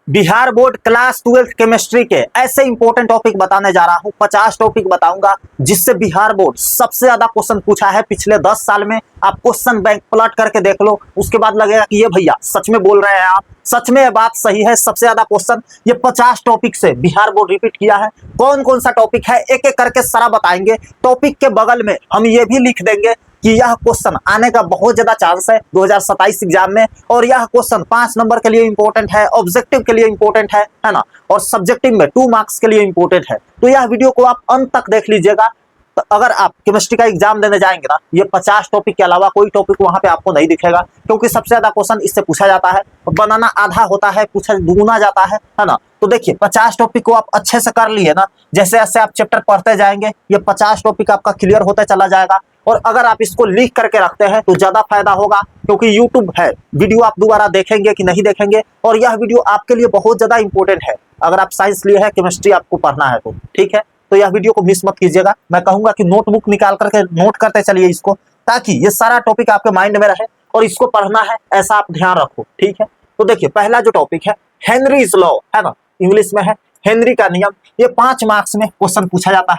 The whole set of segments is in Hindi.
बिहार बोर्ड क्लास 12 केमिस्ट्री के ऐसे इंपॉर्टेंट टॉपिक बताने जा रहा हूं। 50 टॉपिक बताऊंगा जिससे बिहार बोर्ड सबसे ज्यादा क्वेश्चन पूछा है पिछले 10 साल में। आप क्वेश्चन बैंक पलट करके देख लो, उसके बाद लगेगा कि ये भैया सच में बोल रहे हैं आप, सच में ये बात सही है। सबसे ज्यादा क्वेश्चन ये 50 टॉपिक से बिहार बोर्ड रिपीट किया है। कौन कौन सा टॉपिक है एक एक करके सारा बताएंगे। टॉपिक के बगल में हम ये भी लिख देंगे कि यह क्वेश्चन आने का बहुत ज्यादा चांस है 2027 एग्जाम में, और यह क्वेश्चन 5 नंबर के लिए इंपॉर्टेंट है, ऑब्जेक्टिव के लिए इंपॉर्टेंट है ना, और सब्जेक्टिव में 2 मार्क्स के लिए इंपॉर्टेंट है। तो यह वीडियो को आप अंत तक देख लीजिएगा। तो अगर आप केमिस्ट्री का एग्जाम देने जाएंगे ना, ये 50 टॉपिक के अलावा कोई टॉपिक वहां पे आपको नहीं दिखेगा, क्योंकि सबसे ज्यादा क्वेश्चन इससे पूछा जाता है। बनाना आधा होता है, पूछा दुगुना जाता है ना। तो देखिए 50 टॉपिक को आप अच्छे से कर लिए ना, जैसे जैसे आप चैप्टर पढ़ते जाएंगे ये 50 टॉपिक आपका क्लियर होता चला जाएगा। और अगर आप इसको लिख करके रखते हैं तो ज्यादा फायदा होगा, क्योंकि यूट्यूब है, वीडियो आप दोबारा देखेंगे कि नहीं देखेंगे, और यह वीडियो आपके लिए बहुत ज्यादा इंपॉर्टेंट है। अगर आप साइंस लिए है, केमिस्ट्री आपको पढ़ना है तो ठीक है, तो यह वीडियो को मिस मत कीजिएगा। मैं कहूंगा कि नोटबुक निकाल करके नोट करते चलिए इसको, ताकि ये सारा टॉपिक आपके माइंड में रहे और इसको पढ़ना है ऐसा आप ध्यान रखो, ठीक है। तो देखिए पहला जो टॉपिक है हेनरीज लॉ है ना, इंग्लिश में है हेनरी का नियम। ये 5 मार्क्स में क्वेश्चन पूछा जाता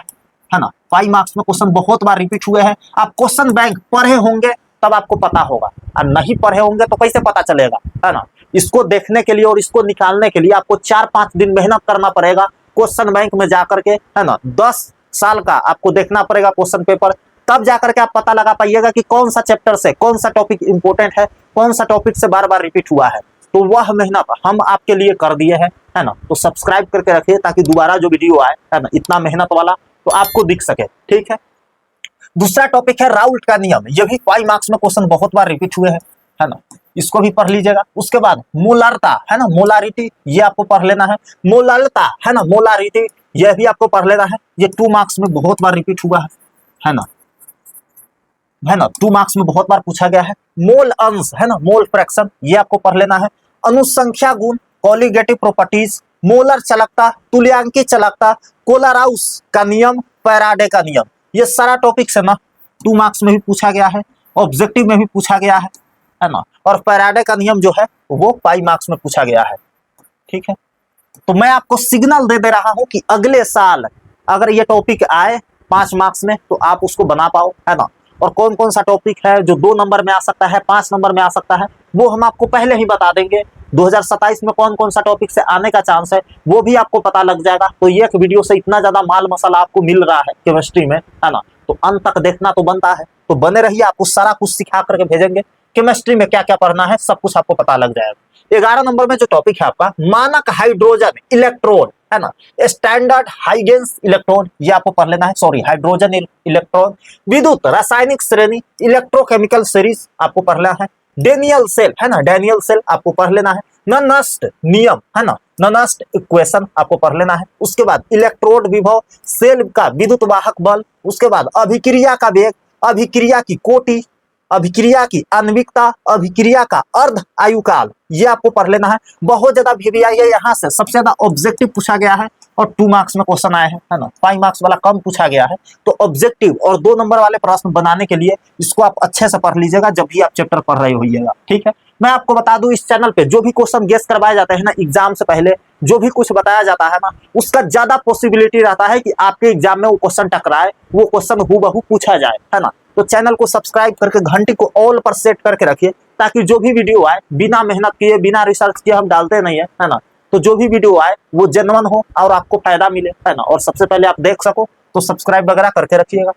है ना। 5 मार्क्स में क्वेश्चन बहुत बार रिपीट हुए हैं। आप क्वेश्चन बैंक पढ़े होंगे तब आपको पता होगा, और नहीं पढ़े होंगे तो कैसे पता चलेगा, है ना। इसको देखने के लिए और इसको निकालने के लिए आपको 4-5 दिन मेहनत करना पड़ेगा क्वेश्चन बैंक में जाकर के, है ना। 10 साल का आपको देखना पड़ेगा क्वेश्चन पेपर, तब जाकर के आप पता लगा पाइएगा कि कौन सा चैप्टर से कौन सा टॉपिक इंपॉर्टेंट है, कौन सा टॉपिक से बार बार रिपीट हुआ है। तो वह मेहनत हम आपके लिए कर दिए हैं, है ना। तो सब्सक्राइब करके रखिए ताकि दोबारा जो वीडियो आए, है ना, इतना मेहनत वाला तो आपको दिख सके, ठीक है। दूसरा टॉपिक है राउल्ट का नियम। ये भी 5 मार्क्स में क्वेश्चन बहुत बार रिपीट हुए हैं, है ना। इसको भी पढ़ लीजिएगा। उसके बाद मोलरता है ना, मोलारिटी, ये आपको पढ़ लेना है। मोलरता है ना, मोलारिटी, यह भी आपको पढ़ लेना है। ये 2 मार्क्स में बहुत बार रिपीट हुआ है ना, 2 मार्क्स में बहुत बार पूछा गया है। मोल अंश है ना, मोल फ्रैक्शन, ये आपको पढ़ लेना है। अनुसंख्या गुण, कॉलिगेटिव प्रॉपर्टीज, मोलर चालकता, तुल्यांकी चालकता, कोलाराउस का नियम, फैराडे का नियम, ये सारा टॉपिक है ना 2 मार्क्स में भी पूछा गया है, ऑब्जेक्टिव में भी पूछा गया है ना। और फैराडे का नियम जो है वो 5 मार्क्स में पूछा गया है, ठीक है। तो मैं आपको सिग्नल दे रहा हूं कि अगले साल अगर ये टॉपिक आए 5 मार्क्स में तो आप उसको बना पाओ, है ना। और कौन कौन सा टॉपिक है जो 2 नंबर में आ सकता है, 5 नंबर में आ सकता है, वो हम आपको पहले ही बता देंगे। 2027 में कौन कौन सा टॉपिक से आने का चांस है वो भी आपको पता लग जाएगा। तो ये एक वीडियो से इतना ज्यादा माल मसाला आपको मिल रहा है केमिस्ट्री में, है ना। तो अंत तक देखना तो बनता है। तो बने रहिए, आपको सारा कुछ सिखा करके भेजेंगे। केमिस्ट्री में क्या क्या पढ़ना है सब कुछ आपको पता लग जाएगा। 11 नंबर में जो टॉपिक है आपका मानक हाइड्रोजन इलेक्ट्रोड, है ना, स्टैंडर्ड हाइगेंस इलेक्ट्रॉन, ये आपको पढ़ लेना है। सॉरी, हाइड्रोजन इलेक्ट्रॉन, विद्युत रासायनिक श्रेणी, इलेक्ट्रोकेमिकल सीरीज आपको पढ़ना है। डेनियल सेल है ना, डेनियल सेल आपको पढ़ लेना है। ननस्ट नियम है ना, ननस्ट इक्वेशन आपको पढ़ लेना है। उसके बाद इलेक्ट्रोड विभव, सेल का विद्युत वाहक बल, उसके बाद अभिक्रिया का वेग, अभिक्रिया की कोटि, अभिक्रिया की आणविकता, अभिक्रिया का अर्ध आयुकाल, ये आपको पढ़ लेना है। बहुत ज्यादा VVI है, यहाँ से सबसे ज्यादा ऑब्जेक्टिव पूछा गया है और 2 मार्क्स में क्वेश्चन आए हैं, है ना। 5 मार्क्स वाला कम पूछा गया है। तो ऑब्जेक्टिव और 2 नंबर वाले प्रश्न बनाने के लिए इसको आप अच्छे से पढ़ लीजिएगा जब भी आप चैप्टर पढ़ रहे होइएगा, ठीक है। मैं आपको बता दूं, इस चैनल पे जो भी क्वेश्चन गेस करवाए जाते हैं ना एग्जाम से पहले, जो भी कुछ बताया जाता है ना, उसका ज्यादा पॉसिबिलिटी रहता है कि आपके एग्जाम में वो क्वेश्चन टकराए, वो क्वेश्चन हूबहू पूछा जाए, है ना। तो चैनल को सब्सक्राइब करके घंटी को ऑल पर सेट करके रखिए, ताकि जो भी वीडियो आए बिना मेहनत किए, बिना रिसर्च किए हम डालते नहीं है ना। तो जो भी वीडियो आए वो जेन्युइन हो और आपको फायदा मिले, है ना, और सबसे पहले आप देख सको, तो सब्सक्राइब वगैरह करके रखिएगा।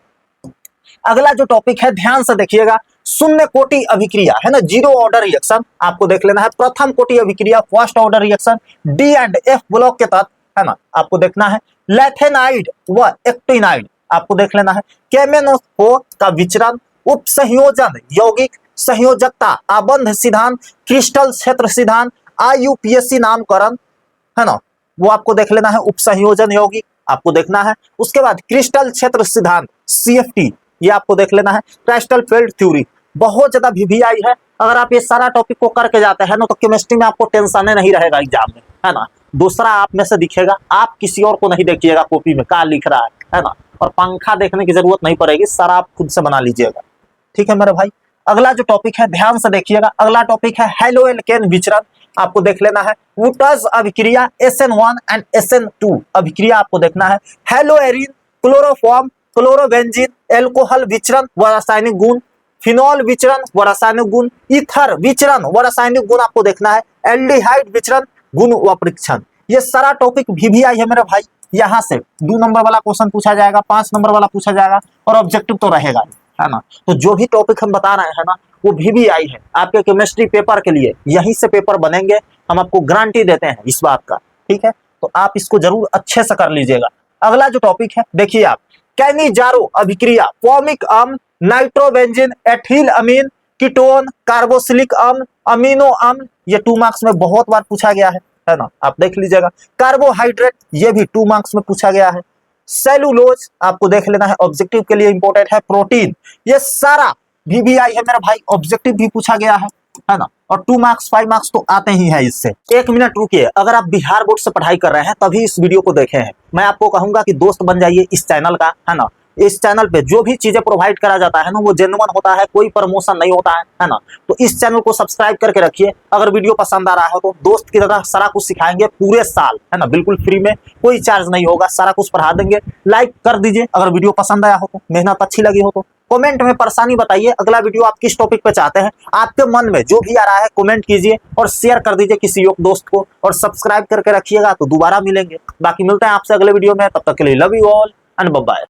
अगला जो टॉपिक है ध्यान से देखिएगा, शून्य कोटि अभिक्रिया है ना, 0 ऑर्डर रिएक्शन आपको देख लेना है। प्रथम कोटि अभिक्रिया, first order reaction, D and F block के तहत, है ना, आपको देखना है। लैथेनाइड व एक्टिनाइड आपको देख लेना है। केमेनोस्फोर का विचरण, उप संयोजन, यौगिक संयोजकता, आबंध सिद्धांत, क्रिस्टल क्षेत्र सिद्धांत, IUPAC नामकरण, है ना, वो आपको देख लेना है। उप संयोजन यौगिक आपको देखना है। उसके बाद क्रिस्टल क्षेत्र सिद्धांत, CFT, ये आपको देख लेना है। क्रिस्टल फील्ड थ्योरी, बहुत ज्यादा VVI है। अगर आप ये सारा टॉपिक को करके जाते हैं ना, तो केमिस्ट्री में आपको टेंशन नहीं रहेगा एग्जाम में, है ना। दूसरा आप में से दिखेगा, आप किसी और को नहीं देखिएगा कॉपी में क्या लिख रहा है ना। और पंखा देखने की जरूरत नहीं पड़ेगी, सारा आप खुद से बना लीजिएगा, ठीक है मेरे भाई। अगला जो टॉपिक है ध्यान से देखिएगा, अगला टॉपिक है हेलो एल्केन विचरण। आपको देख लेना है। वुटर्स अभिक्रिया SN1 एंड SN2 अभिक्रिया आपको देखना है। हेलोएरिन, क्लोरोफॉर्म, क्लोरोबेंजीन, एल्कोहल विचरण व रासायनिक गुण, फिनॉल विचरण व रासायनिक गुण, ईथर विचरण व रासायनिक गुण आपको देखना है। एल्डिहाइड विचरण, गुण व परीक्षण। ये सारा टॉपिक VBI है मेरे भाई। यहाँ से 2 नंबर वाला क्वेश्चन पूछा जाएगा, 5 नंबर वाला पूछा जाएगा और ऑब्जेक्टिव तो रहेगा, है ना। तो जो भी टॉपिक हम बता रहे हैं ना वो VBI है आपके केमिस्ट्री पेपर के लिए। यहीं से पेपर बनेंगे, हम आपको गारंटी देते हैं इस बात का, ठीक है। तो आप इसको जरूर अच्छे से कर लीजिएगा। अगला जो टॉपिक है देखिए आप, कैनिजारो अभिक्रिया, फॉर्मिक अम्ल, नाइट्रोबेंजीन, एथिल अमीन, कीटोन, कार्बोक्सिलिक अम्ल, अमीनो अम्ल। ये 2 मार्क्स में बहुत बार पूछा गया है ना, आप देख लीजिएगा। कार्बोहाइड्रेट, ये भी 2 मार्क्स में पूछा गया है। सेलुलोज आपको देख लेना है, ऑब्जेक्टिव के लिए इंपॉर्टेंट है। प्रोटीन, ये सारा VBI है मेरा भाई, ऑब्जेक्टिव भी पूछा गया है ना। और 2 मार्क्स 5 मार्क्स तो आते ही है इससे। 1 मिनट रुकिए, अगर आप बिहार बोर्ड से पढ़ाई कर रहे हैं तभी इस वीडियो को देखे हैं। मैं आपको कहूंगा कि दोस्त बन जाइए इस चैनल का, है ना। इस चैनल पे जो भी चीजें प्रोवाइड करा जाता है ना वो जेन्युइन होता है, कोई प्रमोशन नहीं होता है ना। तो इस चैनल को सब्सक्राइब करके रखिए। अगर वीडियो पसंद आ रहा है तो दोस्त की तरह सारा कुछ सिखाएंगे पूरे साल, है ना, बिल्कुल फ्री में, कोई चार्ज नहीं होगा, सारा कुछ पढ़ा देंगे। लाइक कर दीजिए अगर वीडियो पसंद आया हो तो, मेहनत अच्छी लगी हो तो। कमेंट में परेशानी बताइए, अगला वीडियो आप किस टॉपिक पे चाहते हैं, आपके मन में जो भी आ रहा है कमेंट कीजिए और शेयर कर दीजिए किसी योग दोस्त को, और सब्सक्राइब करके रखिएगा। तो दोबारा मिलेंगे, बाकी मिलते हैं आपसे अगले वीडियो में, तब तक के लिए love you all and bye bye.